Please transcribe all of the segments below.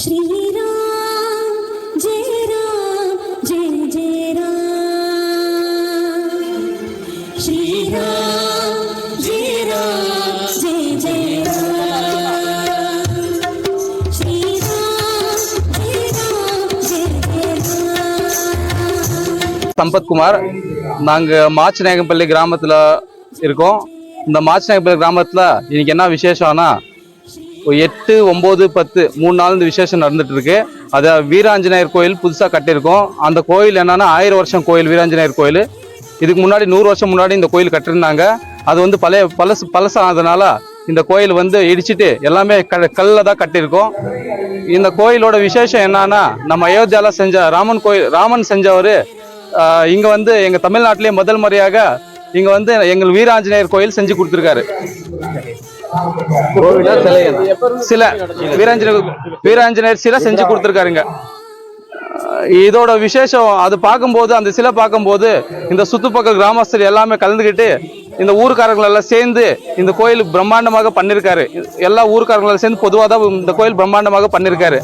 श्रीराम जय राम जय जय राम श्रीराम जय राम जय जय राम श्रीराम जय राम जय जय राम। சம்பத்குமார், நாங்கள் மாச்சிநாயகம்பள்ளி கிராமத்தில் இருக்கோம். இந்த மாச்சிநாயகம்பள்ளி கிராமத்தில் இன்னைக்கு என்ன விசேஷம்னா 8, 9, 10 3 நாள் இந்த விசேஷம் நடந்துட்டு இருக்கு. அதை வீராஞ்சநேயர் கோயில் புதுசாக கட்டியிருக்கோம். அந்த கோயில் என்னன்னா 1000 வருஷம் கோயில் வீராஞ்சநேயர் கோயில். இதுக்கு முன்னாடி 100 வருஷம் முன்னாடி இந்த கோயில் கட்டிருந்தாங்க. அது வந்து பழசானதுனால இந்த கோயில் வந்து இடிச்சிட்டு எல்லாமே கல்லில் தான் கட்டியிருக்கோம். இந்த கோயிலோட விசேஷம் என்னன்னா, நம்ம அயோத்தியாவில் செஞ்ச ராமன் செஞ்சவர் இங்கே வந்து எங்கள் தமிழ்நாட்டிலே முதல் முறையாக இங்கே வந்து எங்கள் வீராஞ்சநேயர் கோயில் செஞ்சு கொடுத்துருக்காரு. சில வீராஞ்சநேயர் சிலை செஞ்சு கொடுத்துருக்காருங்க. இதோட விசேஷம் அது பார்க்கும்போது, அந்த சிலை பார்க்கும்போது இந்த சுத்துப்பக்க கிராமஸ்தர் எல்லாமே கலந்துக்கிட்டு இந்த ஊர்க்காரர்கள் எல்லாம் சேர்ந்து இந்த கோயில் பிரம்மாண்டமாக பண்ணிருக்காரு. எல்லா ஊர்க்காரங்களும் சேர்ந்து பொதுவாக தான் இந்த கோயில் பிரம்மாண்டமாக பண்ணிருக்காரு.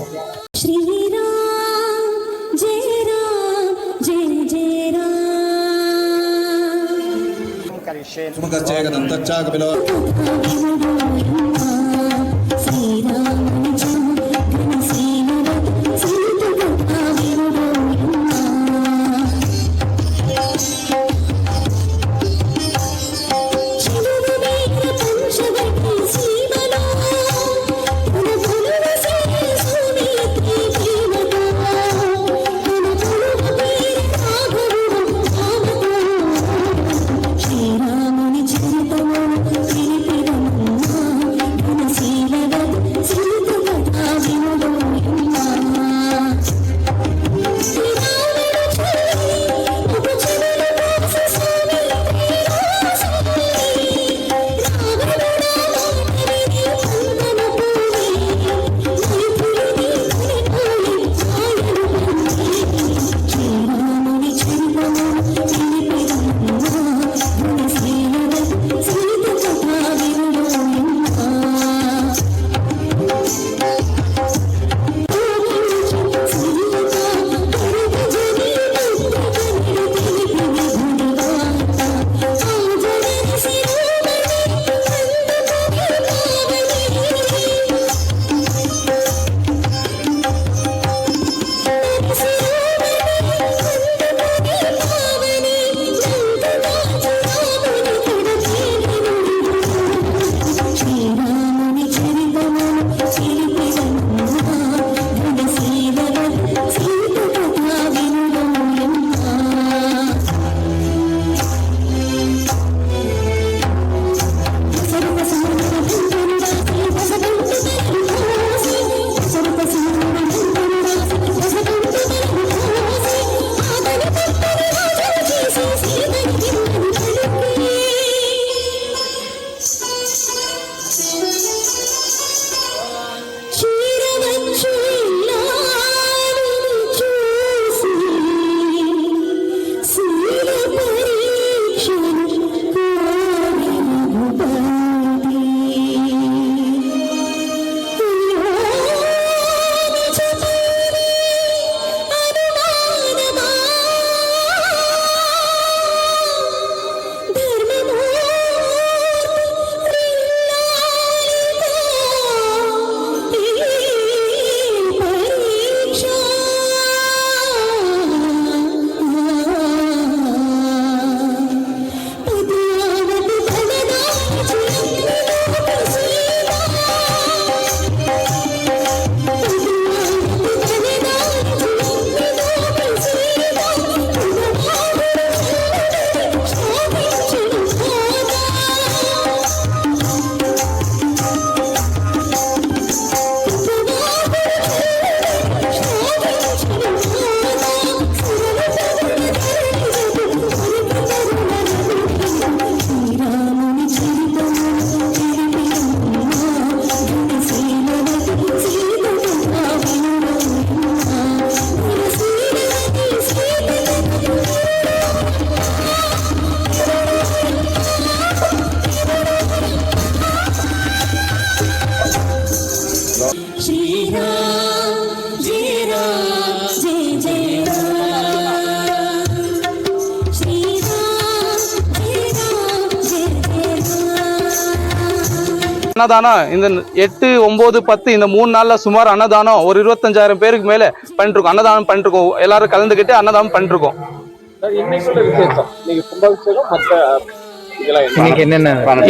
அன்னதானம் இந்த 8, 9, 10 இந்த 3 நாள்ல சுமார் அன்னதானம் ஒரு 25,000 பேருக்கு மேல பண்ணிருக்கோம். அன்னதானம் பண்ணிருக்கோம். எல்லாரும் கலந்துக்கிட்டு அன்னதானம் பண்ணிருக்கோம்.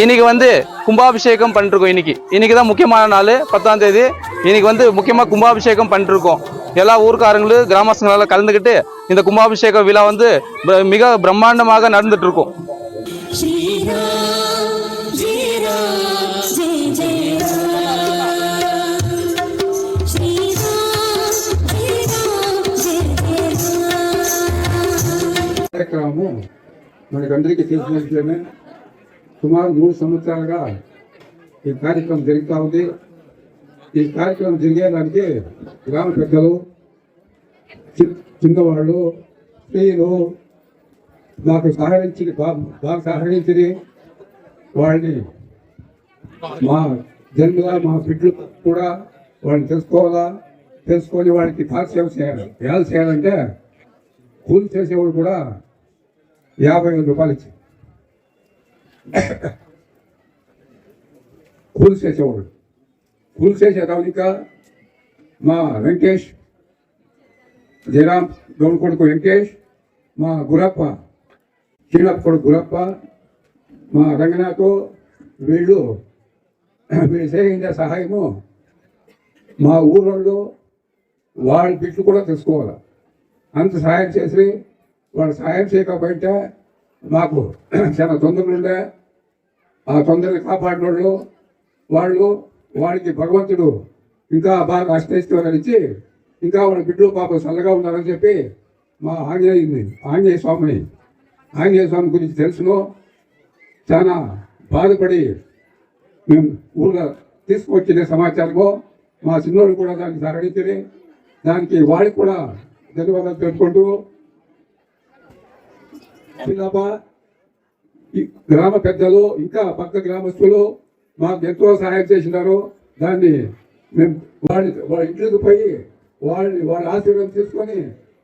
இன்னைக்கு கும்பாபிஷேகம் பண்ணிருக்கோம். இன்னைக்கு தான் முக்கியமான நாள் 10ஆம் தேதி. இன்னைக்கு முக்கியமா கும்பாபிஷேகம் பண்ணிருக்கோம். எல்லா ஊர்க்காரங்களும் கிராமஸ்தங்களால கலந்துக்கிட்டு இந்த கும்பாபிஷேக விழா மிக பிரம்மாண்டமாக நடந்துட்டு இருக்கும். కార్యక్రమము మనకందరికీ తెలిసిన విషయమే. సుమారు 3 సంవత్సరాలుగా ఈ కార్యక్రమం జరుగుతూ ఉంది. ఈ కార్యక్రమం జరిగేదానికి గ్రామ పెద్దలు, చిన్నవాళ్ళు, స్త్రీలు మాకు బాగా సహకరించి వాళ్ళని మా జన్మగా మా బిడ్డలు కూడా వాళ్ళని తెలుసుకొని వాళ్ళకి సేవ చేయాలి. ఎలా చేయాలంటే కూలి చేసేవాడు కూడా 50,000 రూపాయలు ఇచ్చి కూలి చేసేవాడు ఇంకా మా వెంకటేష్, జయరామ్ గౌడ్ కొడుకు వెంకటేష్, మా గురప్ప, శ్రీనాథ్ కొడుకు గురప్ప, మా రంగనాథ్, వీళ్ళు చేయించే సహాయము మా ఊరోళ్ళు వాళ్ళ బిడ్డలు కూడా తెలుసుకోవాలి. అంత సహాయం చేసి వాళ్ళు సహాయం చేయకపోతే మాకు చాలా తొందరలు ఉండే. ఆ తొందరలు కాపాడినోళ్ళు వాళ్ళకి భగవంతుడు ఇంకా బాగా అష్టైశ్వర్యాలు ఇచ్చి ఇంకా వాళ్ళ బిడ్డలు పాపం చల్లగా ఉన్నారని చెప్పి మా ఆంజనేయ స్వామి గురించి తెలుసును. చాలా బాధపడి మేము ఊళ్ళో తీసుకొచ్చిన సమాచారము మా చిన్నోళ్ళు కూడా దానికి సహకరించింది. దానికి వాళ్ళకి కూడా ధన్యవాదాలు తెలుపుకుంటూ గ్రామ పెద్దలు ఇంకా పక్క గ్రామస్తులు మాకు ఎంతో సహాయం చేసినారు. దాన్ని మేము వాళ్ళ ఇంట్లోకి పోయి వాళ్ళ ఆశీర్వాదం తీసుకొని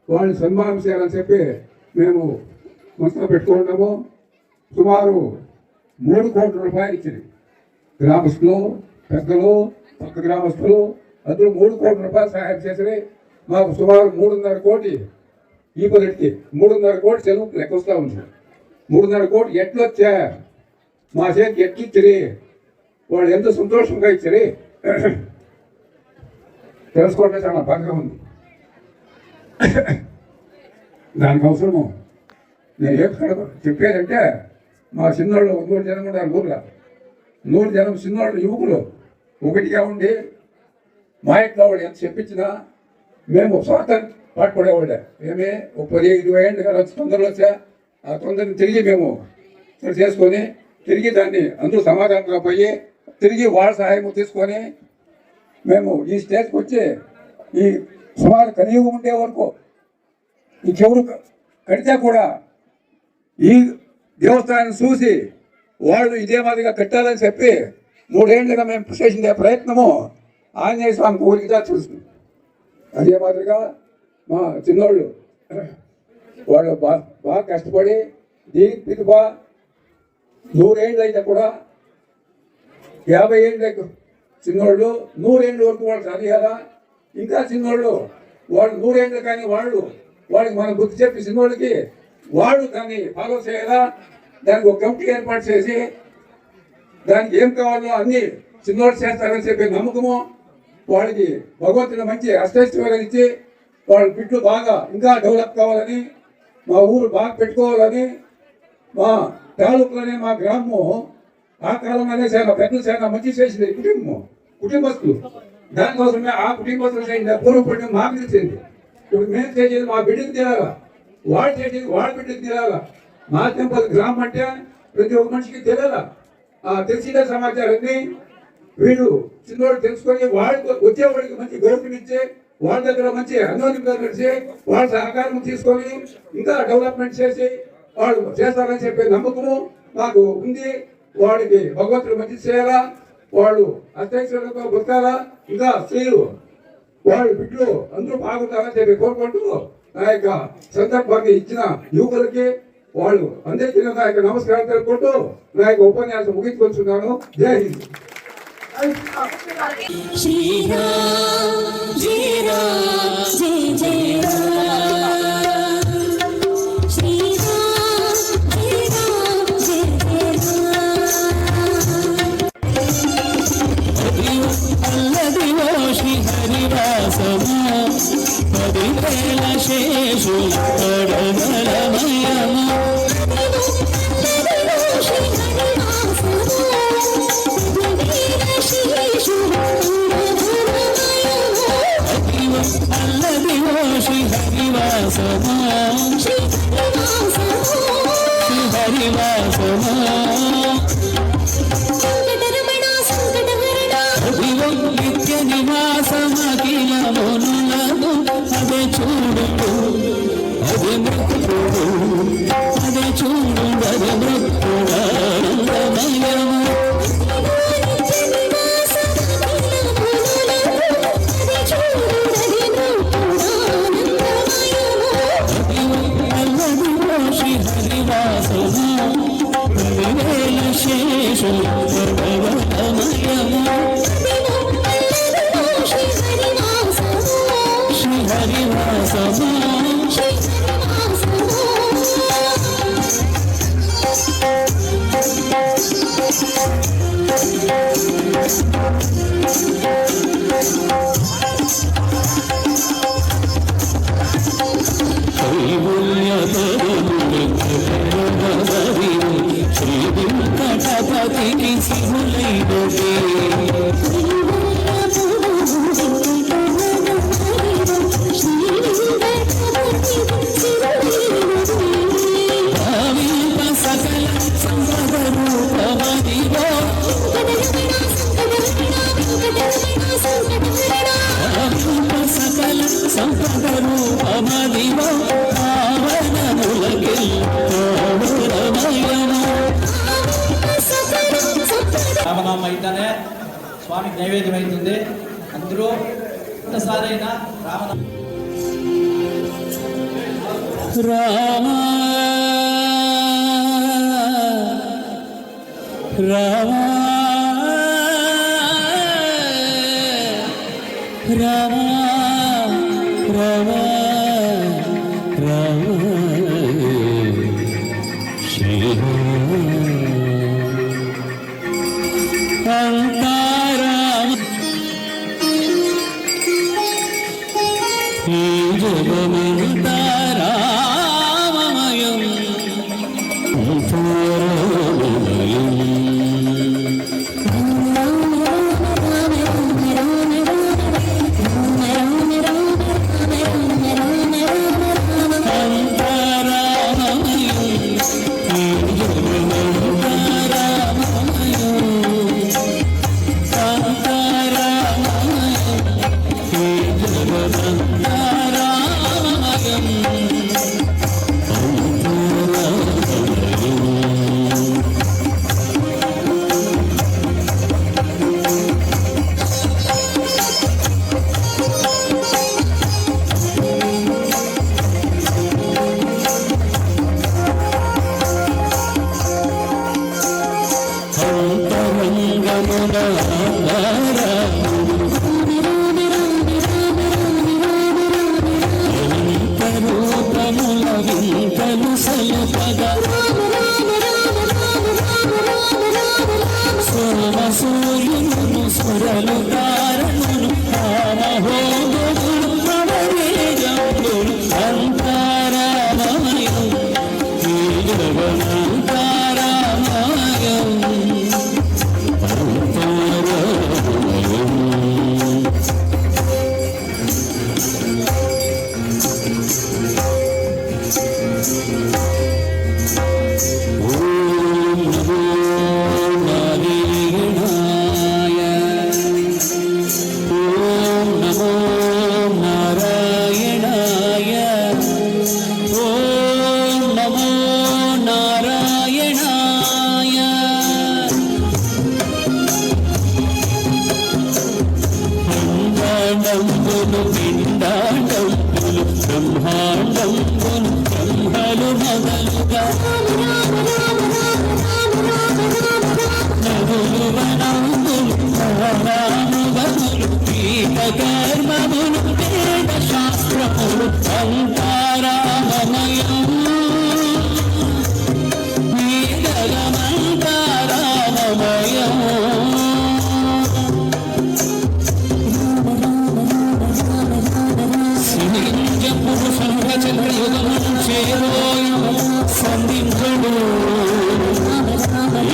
వాళ్ళని సన్మానం చేయాలని చెప్పి మేము మనసులో పెట్టుకుంటాము. సుమారు 3 కోట్ల రూపాయలు ఇచ్చింది గ్రామస్తులు, పెద్దలు, పక్క గ్రామస్తులు అందరూ 3 కోట్ల రూపాయలు సహాయం చేసి మాకు సుమారు 3.5 కోటి ఈ పదికి 3.5 కోటి చెరువు లెక్క వస్తూ ఉంది. 3.5 కోటి ఎట్లొచ్చా మా చేతికి ఎట్లిచ్చిరి, వాళ్ళు ఎంత సంతోషంగా ఇచ్చిరి తెలుసుకోవడం చాలా బాగా ఉంది. దానికి అవసరము నేను చెప్పేదంటే మా చిన్నోళ్ళు 100 జనం ఉన్నారు ఊర్లో. 100 జనం చిన్నోళ్ళు యువకులు ఒకటిగా ఉండి మా ఇంట్లో వాళ్ళు ఎంత చెప్పించినా మేము స్వార్థం పాటుపడేవాళ్ళే. మేమే 10-20 ఏళ్ళు కదా తొందరలో వచ్చా. ఆ తొందరని తిరిగి మేము చేసుకొని తిరిగి దాన్ని అందరూ సమాధానంగా పోయి తిరిగి వాళ్ళ సహాయం తీసుకొని మేము ఈ స్టేజ్కి వచ్చి ఈ సుమారు కలియుగం ఉండే వరకు ఈ చెవులు కడితే కూడా ఈ దేవస్థానాన్ని చూసి వాళ్ళు ఇదే మాదిరిగా కట్టాలని చెప్పి 3 ఏళ్ళుగా మేము చేసిన ప్రయత్నము ఆంజనేయ స్వామి ఊరికి చూస్తుంది. అదే మాదిరిగా మా చిన్నోళ్ళు వాళ్ళు బాగా కష్టపడి దీనికి పిలుప 100 ఏళ్ళు అయితే కూడా 50 ఏళ్ళు చిన్నోళ్ళు 100 ఏళ్ళ వరకు వాళ్ళు చదివారా. ఇంకా చిన్నోళ్ళు వాళ్ళు 100 ఏళ్ళు కానీ వాళ్ళకి మనం బుద్ధి చెప్పి చిన్నోళ్ళకి వాళ్ళు దాన్ని ఫాలో చేయాలా. దానికి ఒక కమిటీ ఏర్పాటు చేసి దానికి ఏం కావాలో అన్ని చిన్నోళ్ళు చేస్తారని చెప్పి నమ్మకము, వాళ్ళకి భగవంతుని మంచి అష్టైశ్వర్యాలు ఇచ్చి వాళ్ళ బిడ్డలు బాగా ఇంకా డెవలప్ కావాలని, మా ఊరు బాగా పెట్టుకోవాలని, మా తాలూకులోనే మా గ్రామము ఆ కాలంలోనే చాలా మంచి చేసింది కుటుంబస్తులు. దానికోసమే ఆ కుటుంబస్తులు చేసిన పూర్వపడి మాకు తెలిసింది. ఇప్పుడు మేము చేసేది మా బిడ్డకు తెలియాలా, వాళ్ళు చేసేది వాళ్ళ బిడ్డకు తెలియాలా. మా టెంపల్ గ్రామం అంటే ప్రతి ఒక్క మనిషికి తెలియాలా. తెలిసిన సమాచారాన్ని వీళ్ళు చిన్నవాళ్ళు తెలుసుకొని వాళ్ళకి వచ్చేవాడికి మంచి గౌరవం ఇచ్చి వాళ్ళ దగ్గర మంచి అన్యోన్యంగా నడిచి వాళ్ళ సహకారం తీసుకొని ఇంకా డెవలప్మెంట్ చేసి వాళ్ళు చేస్తారని చెప్పే నమ్మకము మాకు ఉంది. వాడికి భగవంతుడు మంచి చేయాలా, వాళ్ళు అత్యవసరంగా బతకాలా, ఇంకా స్త్రీలు వాళ్ళ బిడ్డలు అందరూ బాగుంటారని చెప్పి కోరుకుంటూ నా యొక్క సందర్భాన్ని ఇచ్చిన యువకులకి వాళ్ళు అందరికీ నా యొక్క నమస్కారం తెలుపుకుంటూ నా యొక్క ఉపన్యాసం ముగించుకుంటున్నాను. జై హింద్. श्रीराम जय राम जय जय राम श्रीराम जय राम जय जय राम అల్లదివో శ్రీ హరివాసమా పదివేల శేషు పడగలమయమా అల్లదివో శ్రీ హరివాసమా శ్రీ హరివాసమా అదివో నిత్య నివాసమఖిల మునులకు అదే చూడు అదే మృత్యుడు అదే చూడు అదే మృత్యుడానందమయము అల్లదివో శ్రీ హరివాసమా పదివేల శేషు పర్వతమయము శ్రీ హరివాసమా శ్రీ వెంకటపతికి శివులైనదే సకల సంపద రూపమదివో సకల సంపద రూపమదివో రామనామం అయితేనే స్వామికి నైవేద్యం అవుతుంది. అందరూ ఒక్కసారైనా రామనామం రామ రామ రామ రామ రామ అంతారామ ఈ జగమంతా రామమయం అంతారామమయం సూర్యును స్వరలు తారను రామహోములు ప్రవరేజములు అంతారామయం ఈ జగమంతారామయం బ్రహ్మాండంబులు బ్రహ్మలు మొదలుగా నదులు వనంబులు రామవములు పీఠ కర్మములు వేద శాస్త్రములు అంతారామమయం వేదగమంతారామమయం శ్రీలింగ పురుషంగ చంద్రయుగం చేరోయ సంధించడు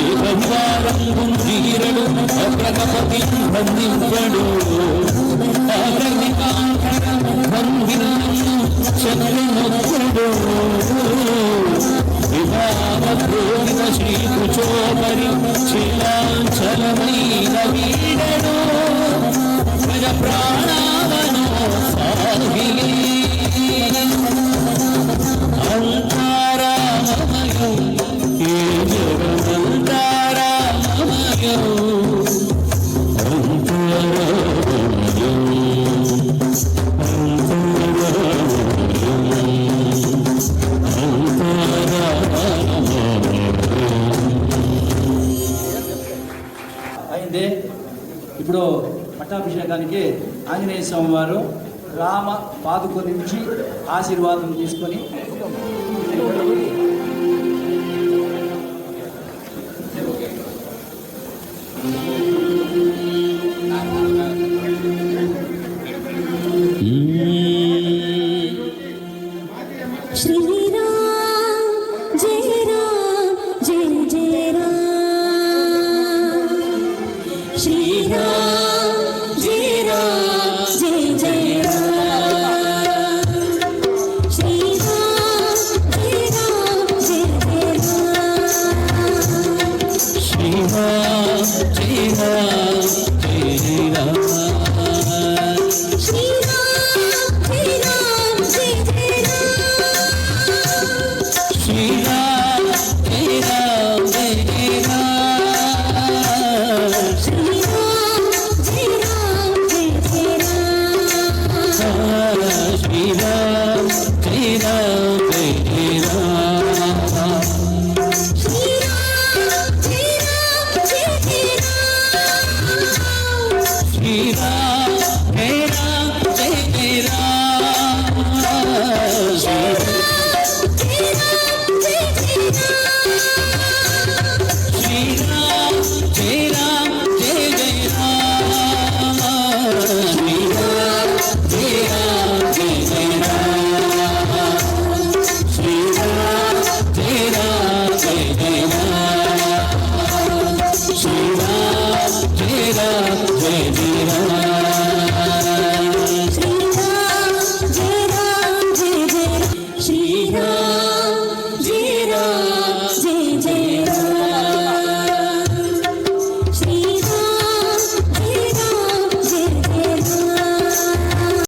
ఏకవారం వీరడు అప్రగపతి బంధించడు అగ్నికాంకర బంధినను చంద్రముఖుడు వివాహ ప్రోహిత శ్రీ కుచోపరి శిలాంచలమైన వీడడు ప్రజ ప్రాణావనో సాహిలే అంతారామమయం ఏ జగమంతారామమయం అంతారామమయం అయింది. ఇప్పుడు పట్టాభిషేకానికి ఆంజనేయ స్వామి వారు రామ పాదుక నుంచి ఆశీర్వాదం తీసుకొని